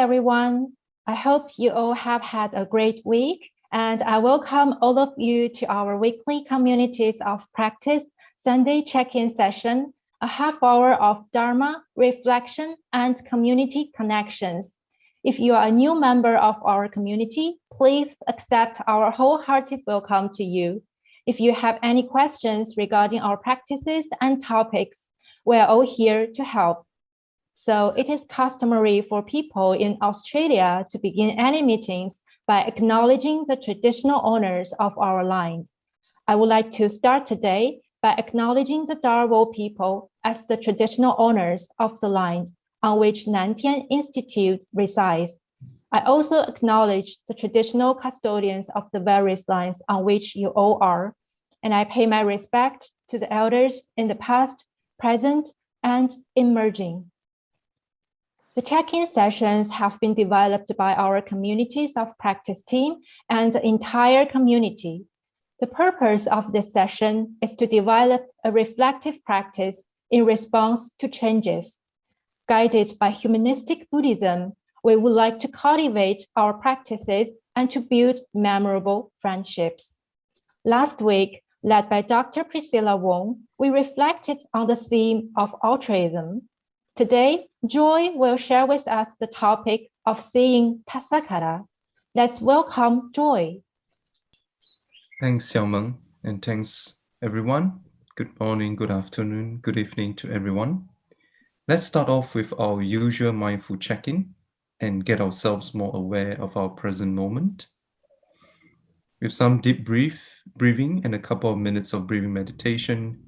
everyone. I hope you all have had a great week, and I welcome all of you to our weekly Communities of Practice Sunday check-in session, a half hour of Dharma, reflection, and community connections. If you are a new member of our community, please accept our wholehearted welcome to you. If you have any questions regarding our practices and topics, we are all here to help. So it is customary for people in Australia to begin any meetings by acknowledging the traditional owners of our land. I would like to start today by acknowledging the Darwo people as the traditional owners of the land on which Nantian Institute resides. I also acknowledge the traditional custodians of the various lands on which you all are, and I pay my respect to the elders in the past, present, and emerging. The check-in sessions have been developed by our Communities of Practice team and the entire community. The purpose of this session is to develop a reflective practice in response to changes. Guided by humanistic Buddhism, we would like to cultivate our practices and to build memorable friendships. Last week, led by Dr. Priscilla Wong, we reflected on the theme of altruism. Today, Joy will share with us the topic of seeing Tathagata. Let's welcome Joy. Thanks, Xiaomeng, and thanks, everyone. Good morning, good afternoon, good evening to everyone. Let's start off with our usual mindful check-in and get ourselves more aware of our present moment. With some deep breathing and a couple of minutes of breathing meditation,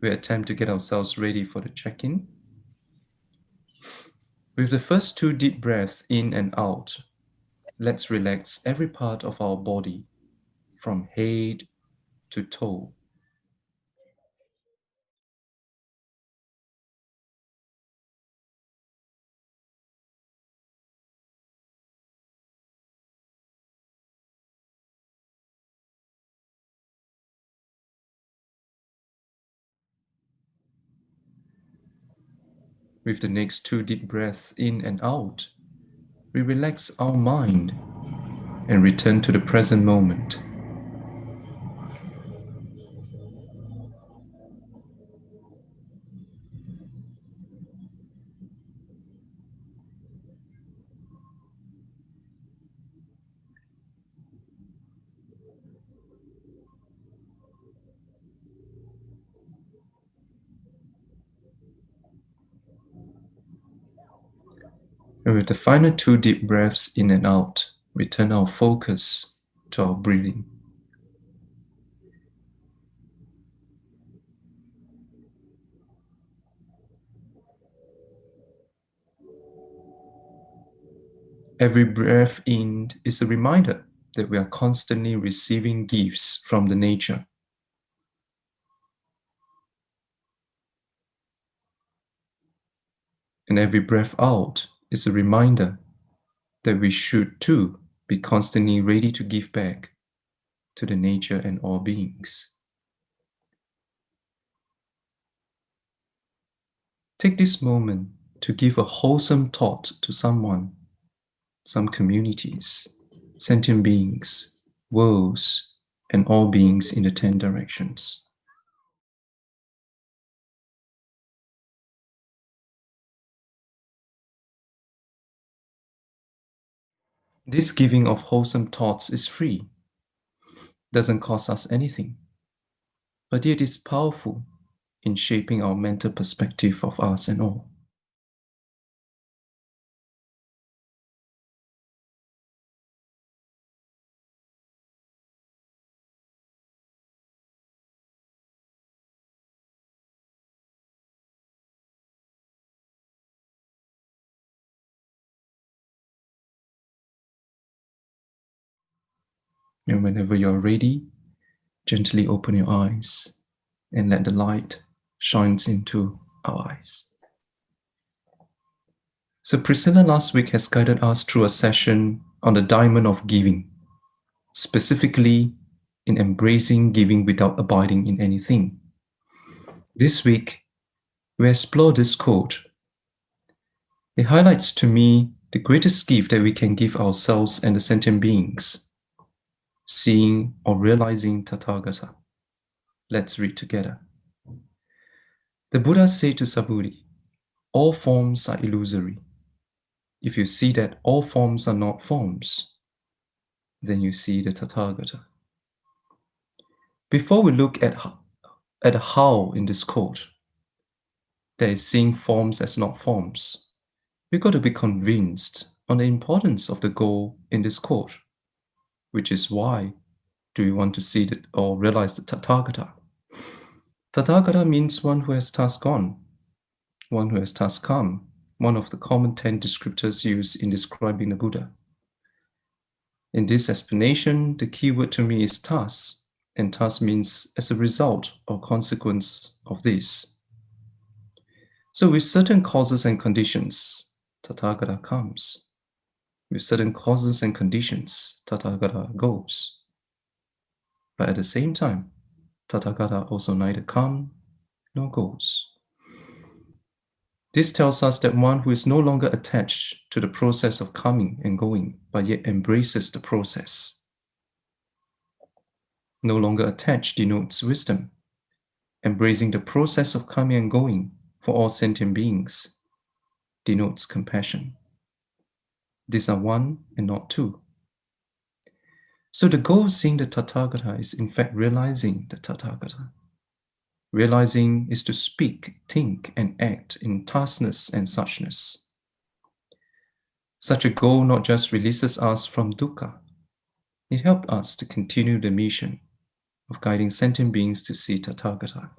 we attempt to get ourselves ready for the check-in. With the first 2 deep breaths in and out, let's relax every part of our body, from head to toe. With the next 2 deep breaths in and out, we relax our mind and return to the present moment. And with the final 2 deep breaths in and out, we turn our focus to our breathing. Every breath in is a reminder that we are constantly receiving gifts from the nature. And every breath out is a reminder that we should too be constantly ready to give back to the nature and all beings. Take this moment to give a wholesome thought to someone, some communities, sentient beings, worlds, and all beings in the 10 directions. This giving of wholesome thoughts is free, doesn't cost us anything, but yet is powerful in shaping our mental perspective of us and all. And whenever you're ready, gently open your eyes and let the light shine into our eyes. So Priscilla last week has guided us through a session on the diamond of giving, specifically in embracing giving without abiding in anything. This week, we explore this quote. It highlights to me the greatest gift that we can give ourselves and the sentient beings, seeing or realizing Tathagata. Let's read together. The Buddha said to Subhuti, all forms are illusory. If you see that all forms are not forms, then you see the Tathagata. Before we look at how in this quote, that is seeing forms as not forms, we got to be convinced on the importance of the goal in this quote, which is why do we want to see that or realize the Tathagata. Tathagata means one who has thus gone, one who has thus come, one of the common 10 descriptors used in describing the Buddha. In this explanation, the key word to me is thus, and thus means as a result or consequence of this. So with certain causes and conditions, Tathagata comes. With certain causes and conditions, Tathagata goes. But at the same time, Tathagata also neither comes nor goes. This tells us that one who is no longer attached to the process of coming and going, but yet embraces the process. No longer attached denotes wisdom, embracing the process of coming and going for all sentient beings denotes compassion. These are one and not two. So the goal of seeing the Tathagata is in fact realizing the Tathagata. Realizing is to speak, think, and act in thusness and suchness. Such a goal not just releases us from dukkha, it helps us to continue the mission of guiding sentient beings to see Tathagata.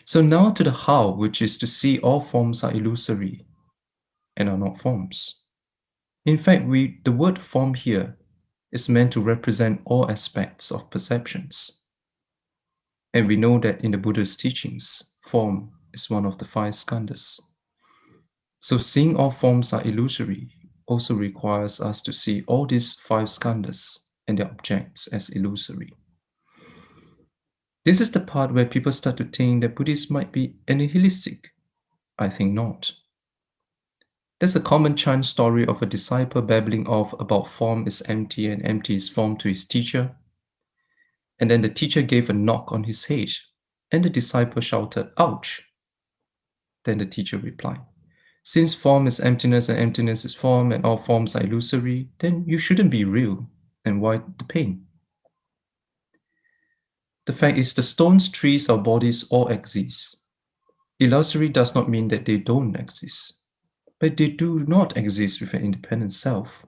So now to the how, which is to see all forms are illusory and are not forms. In fact, the word form here is meant to represent all aspects of perceptions. And we know that in the Buddha's teachings, form is one of the 5 skandhas. So seeing all forms are illusory also requires us to see all these 5 skandhas and their objects as illusory. This is the part where people start to think that Buddhists might be nihilistic. I think not. There's a common chant story of a disciple babbling off about form is empty and empty is form to his teacher. And then the teacher gave a knock on his head, and the disciple shouted, "Ouch!" Then the teacher replied, "Since form is emptiness and emptiness is form and all forms are illusory, then you shouldn't be real, and why the pain?" The fact is the stones, trees, or bodies all exist. Illusory does not mean that they don't exist, but they do not exist with an independent self.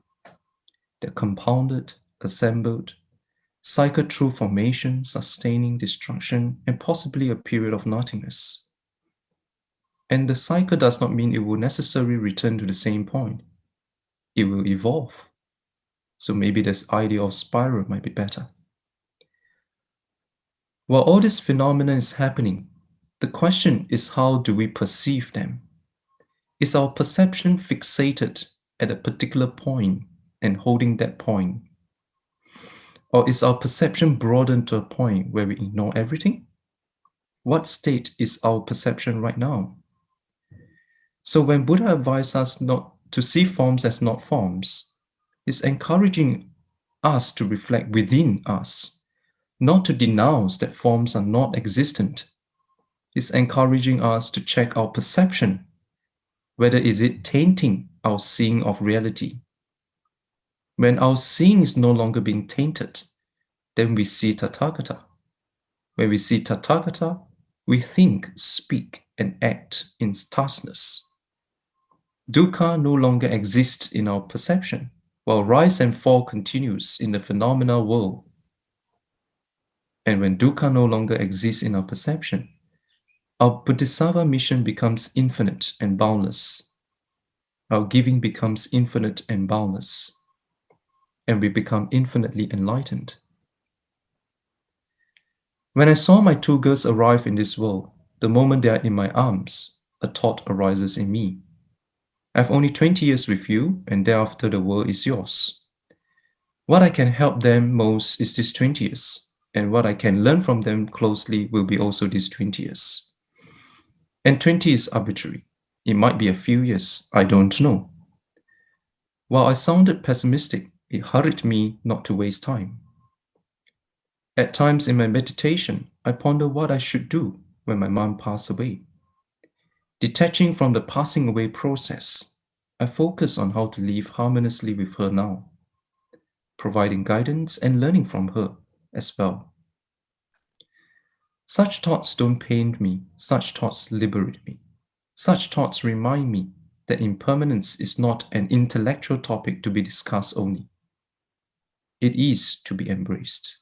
They're compounded, assembled, cycle through formation, sustaining, destruction, and possibly a period of nothingness. And the cycle does not mean it will necessarily return to the same point. It will evolve. So maybe this idea of spiral might be better. While all this phenomenon is happening, the question is how do we perceive them? Is our perception fixated at a particular point and holding that point? Or is our perception broadened to a point where we ignore everything? What state is our perception right now? So when Buddha advised us not to see forms as not forms, he's encouraging us to reflect within us, not to denounce that forms are not existent. He's encouraging us to check our perception, whether is it tainting our seeing of reality. When our seeing is no longer being tainted, then we see Tathagata. When we see Tathagata, we think, speak, and act in thusness. Dukkha no longer exists in our perception, while rise and fall continues in the phenomenal world. And when dukkha no longer exists in our perception, our bodhisattva mission becomes infinite and boundless. Our giving becomes infinite and boundless, and we become infinitely enlightened. When I saw my 2 girls arrive in this world, the moment they are in my arms, a thought arises in me. I have only 20 years with you, and thereafter the world is yours. What I can help them most is this 20 years, and what I can learn from them closely will be also these 20 years. And 20 is arbitrary. It might be a few years, I don't know. While I sounded pessimistic, it hurried me not to waste time. At times in my meditation, I ponder what I should do when my mom passed away. Detaching from the passing away process, I focus on how to live harmoniously with her now, providing guidance and learning from her as well. Such thoughts don't pain me, such thoughts liberate me. Such thoughts remind me that impermanence is not an intellectual topic to be discussed only. It is to be embraced.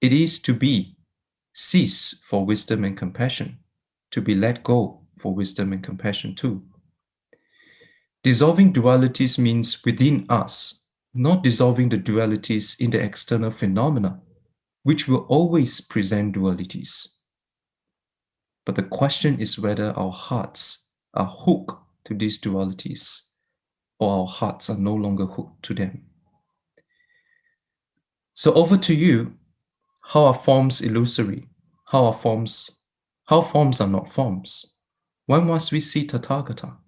It is to be ceased for wisdom and compassion, to be let go for wisdom and compassion too. Dissolving dualities means within us, not dissolving the dualities in the external phenomena, which will always present dualities. But the question is whether our hearts are hooked to these dualities or our hearts are no longer hooked to them. So over to you. How are forms illusory? How forms are not forms? When must we see Tathagata?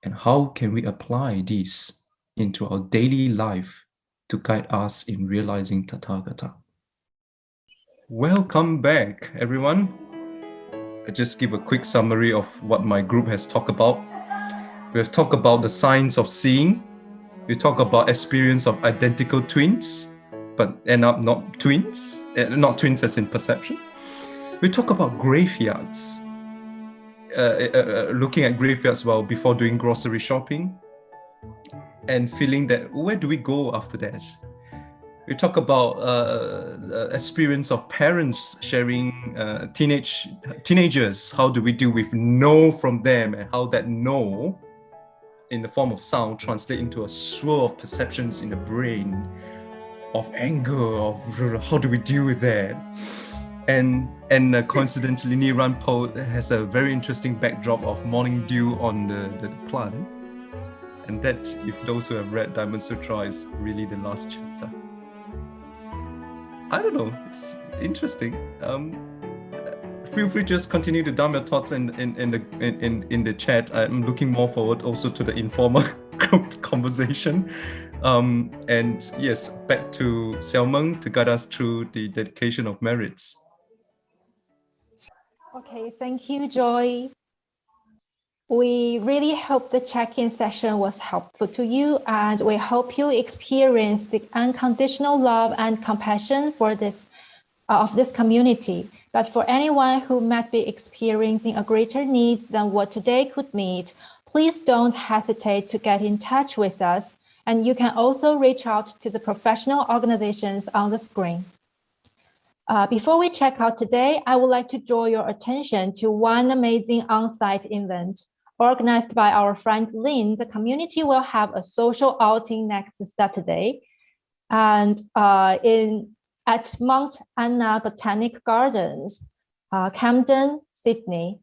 And how can we apply these into our daily life to guide us in realizing Tathagata? Welcome back, everyone. I just give a quick summary of what my group has talked about. We have talked about the science of seeing. We talk about experience of identical twins, but end up not twins, not twins as in perception. We talk about graveyards, looking at graveyards while before doing grocery shopping, and feeling that where do we go after that? We talk about experience of parents sharing teenagers. How do we deal with no from them, and how that no in the form of sound translate into a swirl of perceptions in the brain of anger, of how do we deal with that? And coincidentally, Niran Po has a very interesting backdrop of morning dew on the plant. And that, if those who have read Diamond Sutra, is really the last chapter. I don't know, it's interesting. Feel free to just continue to dump your thoughts in the chat. I'm looking more forward also to the informal conversation. And yes, back to Xiao Meng to guide us through the dedication of merits. Okay, thank you, Joy. We really hope the check-in session was helpful to you, and we hope you experience the unconditional love and compassion for this of this community. But for anyone who might be experiencing a greater need than what today could meet, please don't hesitate to get in touch with us, and you can also reach out to the professional organizations on the screen. Before we check out today, I would like to draw your attention to one amazing on-site event. Organized by our friend Lynn, the community will have a social outing next Saturday. And at Mount Anna Botanic Gardens, Camden, Sydney,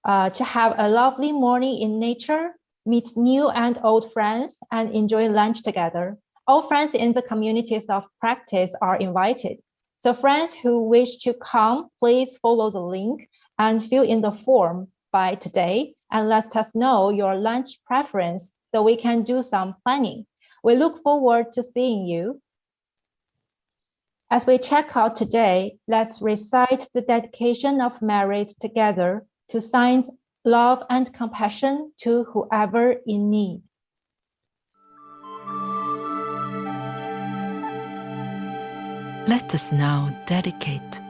to have a lovely morning in nature, meet new and old friends, and enjoy lunch together. All friends in the communities of practice are invited. So friends who wish to come, please follow the link and fill in the form by today and let us know your lunch preference so we can do some planning. We look forward to seeing you. As we check out today, let's recite the dedication of merit together to send love and compassion to whoever in need. Let us now dedicate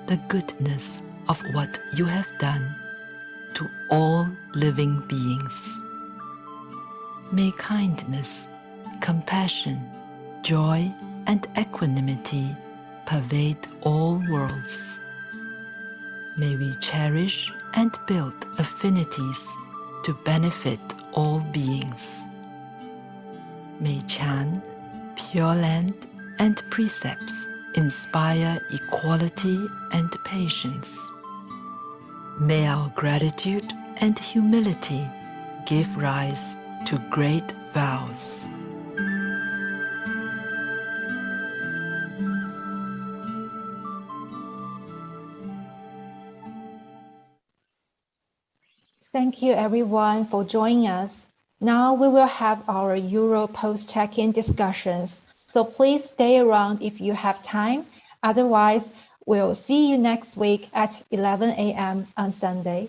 the goodness of what you have done to all living beings. May kindness, compassion, joy, and equanimity pervade all worlds. May we cherish and build affinities to benefit all beings. May Chan, Pure Land, and precepts inspire equality and patience. May our gratitude and humility give rise to great vows. Thank you everyone for joining us. Now we will have our Euro post check-in discussions, so please stay around if you have time. Otherwise, we'll see you next week at 11 a.m. on Sunday.